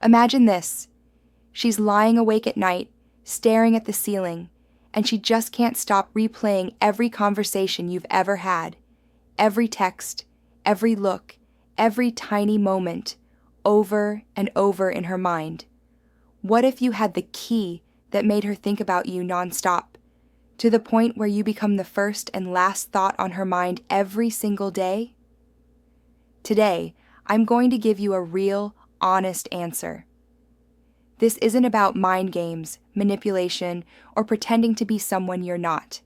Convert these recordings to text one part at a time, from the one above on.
Imagine this. She's lying awake at night, staring at the ceiling, and she just can't stop replaying every conversation you've ever had, every text, every look, every tiny moment, over and over in her mind. What if you had the key that made her think about you nonstop, to the point where you become the first and last thought on her mind every single day? Today, I'm going to give you a real, honest answer. This isn't about mind games, manipulation, or pretending to be someone you're not.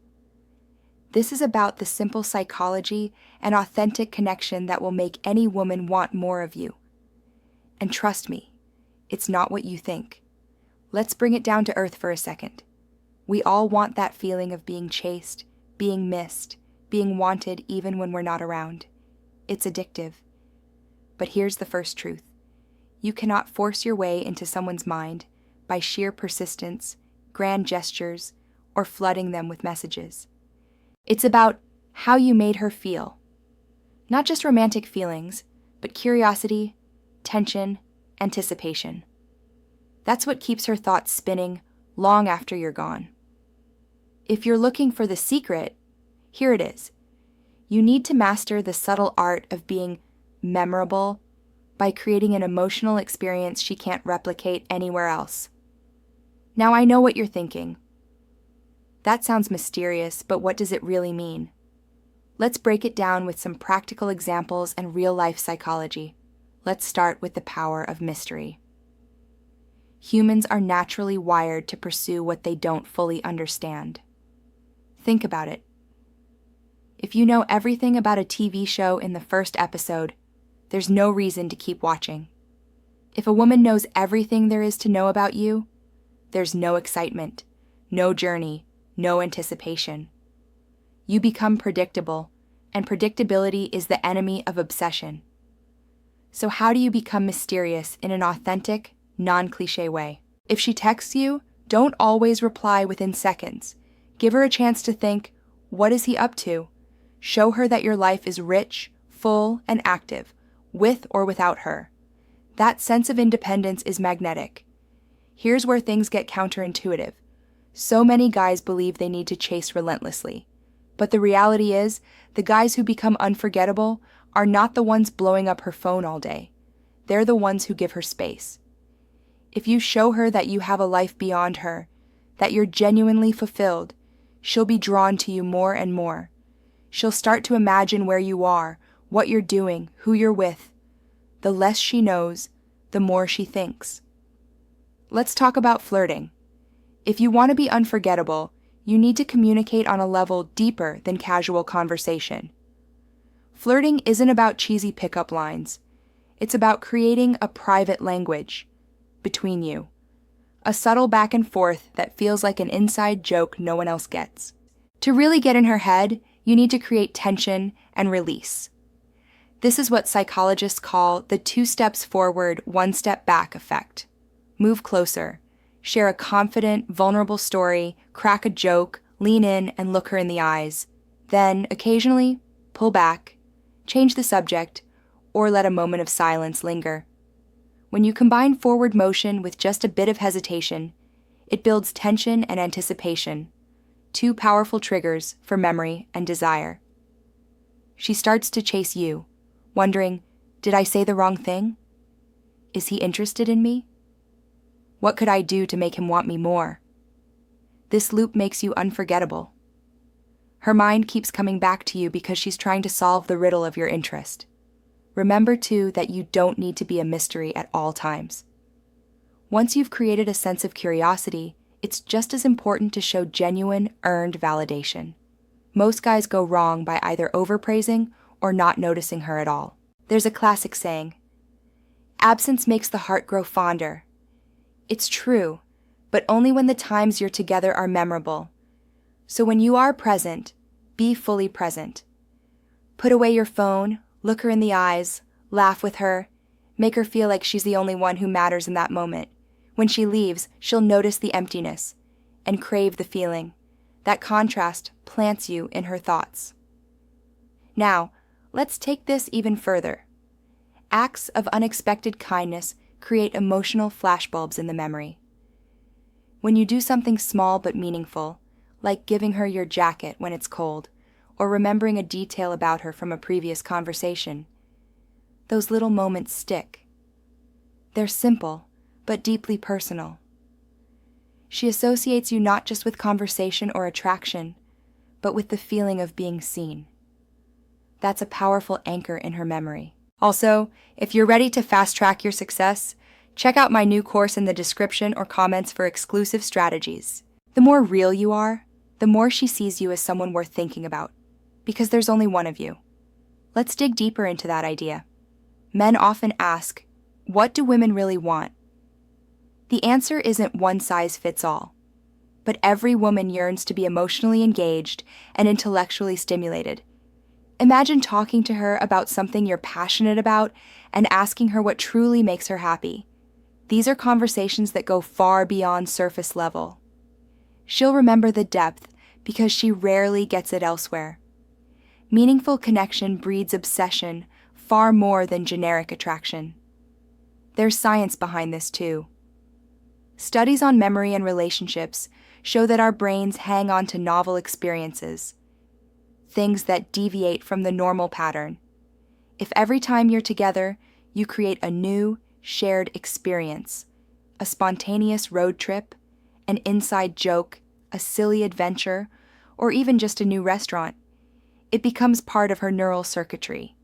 This is about the simple psychology and authentic connection that will make any woman want more of you. And trust me, it's not what you think. Let's bring it down to earth for a second. We all want that feeling of being chased, being missed, being wanted even when we're not around. It's addictive. But here's the first truth. You cannot force your way into someone's mind by sheer persistence, grand gestures, or flooding them with messages. It's about how you made her feel. Not just romantic feelings, but curiosity, tension, anticipation. That's what keeps her thoughts spinning long after you're gone. If you're looking for the secret, here it is. You need to master the subtle art of being memorable by creating an emotional experience she can't replicate anywhere else. Now I know what you're thinking. That sounds mysterious, but what does it really mean? Let's break it down with some practical examples and real-life psychology. Let's start with the power of mystery. Humans are naturally wired to pursue what they don't fully understand. Think about it. If you know everything about a TV show in the first episode, there's no reason to keep watching. If a woman knows everything there is to know about you, there's no excitement, no journey, no anticipation. You become predictable, and predictability is the enemy of obsession. So how do you become mysterious in an authentic, non-cliché way? If she texts you, don't always reply within seconds. Give her a chance to think, what is he up to? Show her that your life is rich, full, and active, with or without her. That sense of independence is magnetic. Here's where things get counterintuitive. So many guys believe they need to chase relentlessly. But the reality is, the guys who become unforgettable are not the ones blowing up her phone all day. They're the ones who give her space. If you show her that you have a life beyond her, that you're genuinely fulfilled, she'll be drawn to you more and more. She'll start to imagine where you are, what you're doing, who you're with. The less she knows, the more she thinks. Let's talk about flirting. If you want to be unforgettable, you need to communicate on a level deeper than casual conversation. Flirting isn't about cheesy pickup lines. It's about creating a private language between you. A subtle back and forth that feels like an inside joke no one else gets. To really get in her head, you need to create tension and release. This is what psychologists call the 2 steps forward, 1 step back effect. Move closer. Share a confident, vulnerable story, crack a joke, lean in and look her in the eyes. Then, occasionally, pull back, change the subject, or let a moment of silence linger. When you combine forward motion with just a bit of hesitation, it builds tension and anticipation, 2 powerful triggers for memory and desire. She starts to chase you, wondering, did I say the wrong thing? Is he interested in me? What could I do to make him want me more? This loop makes you unforgettable. Her mind keeps coming back to you because she's trying to solve the riddle of your interest. Remember, too, that you don't need to be a mystery at all times. Once you've created a sense of curiosity, it's just as important to show genuine, earned validation. Most guys go wrong by either overpraising or not noticing her at all. There's a classic saying, "Absence makes the heart grow fonder." It's true, but only when the times you're together are memorable. So when you are present, be fully present. Put away your phone, look her in the eyes, laugh with her, make her feel like she's the only one who matters in that moment. When she leaves, she'll notice the emptiness and crave the feeling. That contrast plants you in her thoughts. Now, let's take this even further. Acts of unexpected kindness create emotional flashbulbs in the memory. When you do something small but meaningful, like giving her your jacket when it's cold, or remembering a detail about her from a previous conversation, those little moments stick. They're simple, but deeply personal. She associates you not just with conversation or attraction, but with the feeling of being seen. That's a powerful anchor in her memory. Also, if you're ready to fast-track your success, check out my new course in the description or comments for exclusive strategies. The more real you are, the more she sees you as someone worth thinking about, because there's only one of you. Let's dig deeper into that idea. Men often ask, what do women really want? The answer isn't one size fits all, but every woman yearns to be emotionally engaged and intellectually stimulated. Imagine talking to her about something you're passionate about and asking her what truly makes her happy. These are conversations that go far beyond surface level. She'll remember the depth because she rarely gets it elsewhere. Meaningful connection breeds obsession far more than generic attraction. There's science behind this too. Studies on memory and relationships show that our brains hang on to novel experiences, things that deviate from the normal pattern. If every time you're together, you create a new, shared experience, a spontaneous road trip, an inside joke, a silly adventure, or even just a new restaurant, it becomes part of her neural circuitry.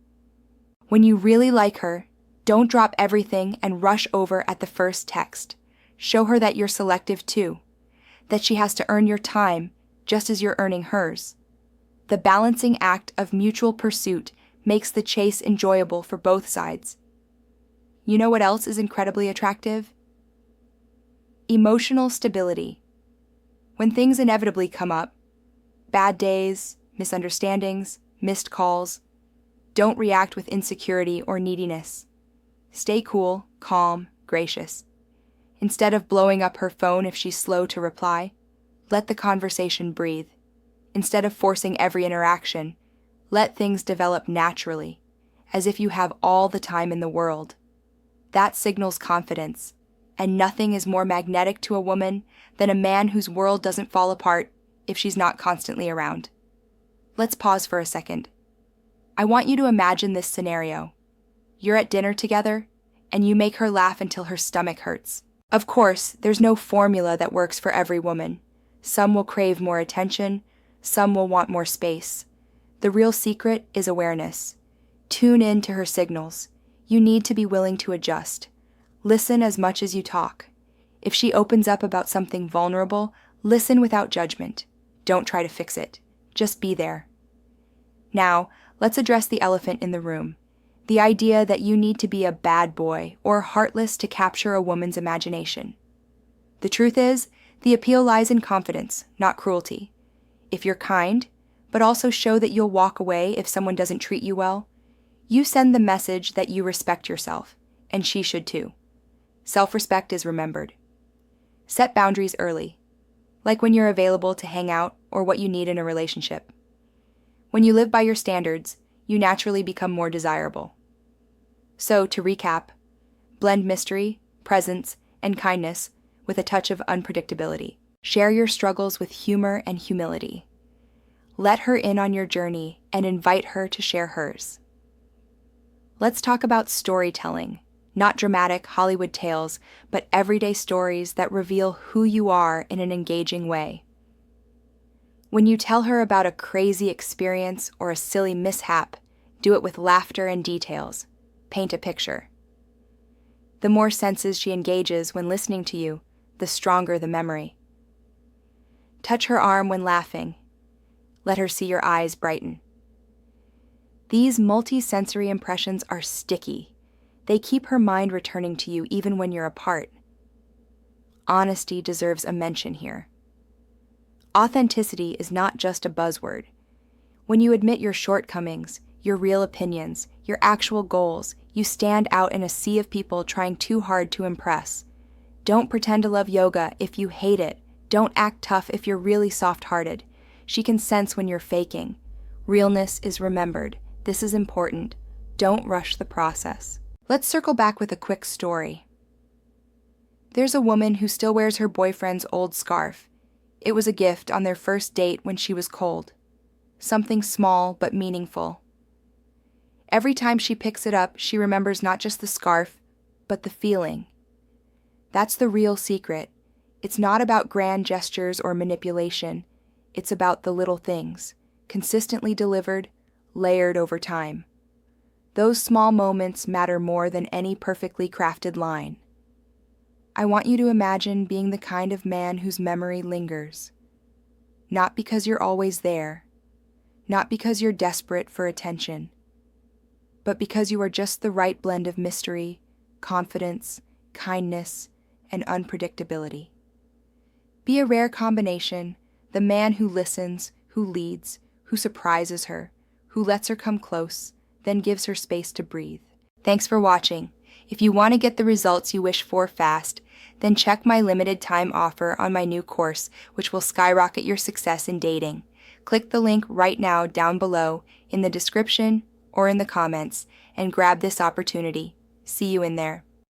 When you really like her, don't drop everything and rush over at the first text. Show her that you're selective too, that she has to earn your time just as you're earning hers. The balancing act of mutual pursuit makes the chase enjoyable for both sides. You know what else is incredibly attractive? Emotional stability. When things inevitably come up, bad days, misunderstandings, missed calls, don't react with insecurity or neediness. Stay cool, calm, gracious. Instead of blowing up her phone if she's slow to reply, let the conversation breathe. Instead of forcing every interaction, let things develop naturally, as if you have all the time in the world. That signals confidence, and nothing is more magnetic to a woman than a man whose world doesn't fall apart if she's not constantly around. Let's pause for a second. I want you to imagine this scenario. You're at dinner together, and you make her laugh until her stomach hurts. Of course, there's no formula that works for every woman. Some will crave more attention, some will want more space. The real secret is awareness. Tune in to her signals. You need to be willing to adjust. Listen as much as you talk. If she opens up about something vulnerable, listen without judgment. Don't try to fix it. Just be there. Now, let's address the elephant in the room. The idea that you need to be a bad boy or heartless to capture a woman's imagination. The truth is, the appeal lies in confidence, not cruelty. If you're kind, but also show that you'll walk away if someone doesn't treat you well, you send the message that you respect yourself, and she should too. Self-respect is remembered. Set boundaries early, like when you're available to hang out or what you need in a relationship. When you live by your standards, you naturally become more desirable. So, to recap, blend mystery, presence, and kindness with a touch of unpredictability. Share your struggles with humor and humility. Let her in on your journey and invite her to share hers. Let's talk about storytelling, not dramatic Hollywood tales, but everyday stories that reveal who you are in an engaging way. When you tell her about a crazy experience or a silly mishap, do it with laughter and details. Paint a picture. The more senses she engages when listening to you, the stronger the memory. Touch her arm when laughing. Let her see your eyes brighten. These multi-sensory impressions are sticky. They keep her mind returning to you even when you're apart. Honesty deserves a mention here. Authenticity is not just a buzzword. When you admit your shortcomings, your real opinions, your actual goals, you stand out in a sea of people trying too hard to impress. Don't pretend to love yoga if you hate it. Don't act tough if you're really soft-hearted. She can sense when you're faking. Realness is remembered. This is important. Don't rush the process. Let's circle back with a quick story. There's a woman who still wears her boyfriend's old scarf. It was a gift on their first date when she was cold. Something small but meaningful. Every time she picks it up, she remembers not just the scarf, but the feeling. That's the real secret. It's not about grand gestures or manipulation. It's about the little things, consistently delivered, layered over time. Those small moments matter more than any perfectly crafted line. I want you to imagine being the kind of man whose memory lingers. Not because you're always there, not because you're desperate for attention, but because you are just the right blend of mystery, confidence, kindness, and unpredictability. Be a rare combination, the man who listens, who leads, who surprises her, who lets her come close, then gives her space to breathe. Thanks for watching. If you want to get the results you wish for fast, then check my limited time offer on my new course, which will skyrocket your success in dating. Click the link right now down below in the description or in the comments and grab this opportunity. See you in there.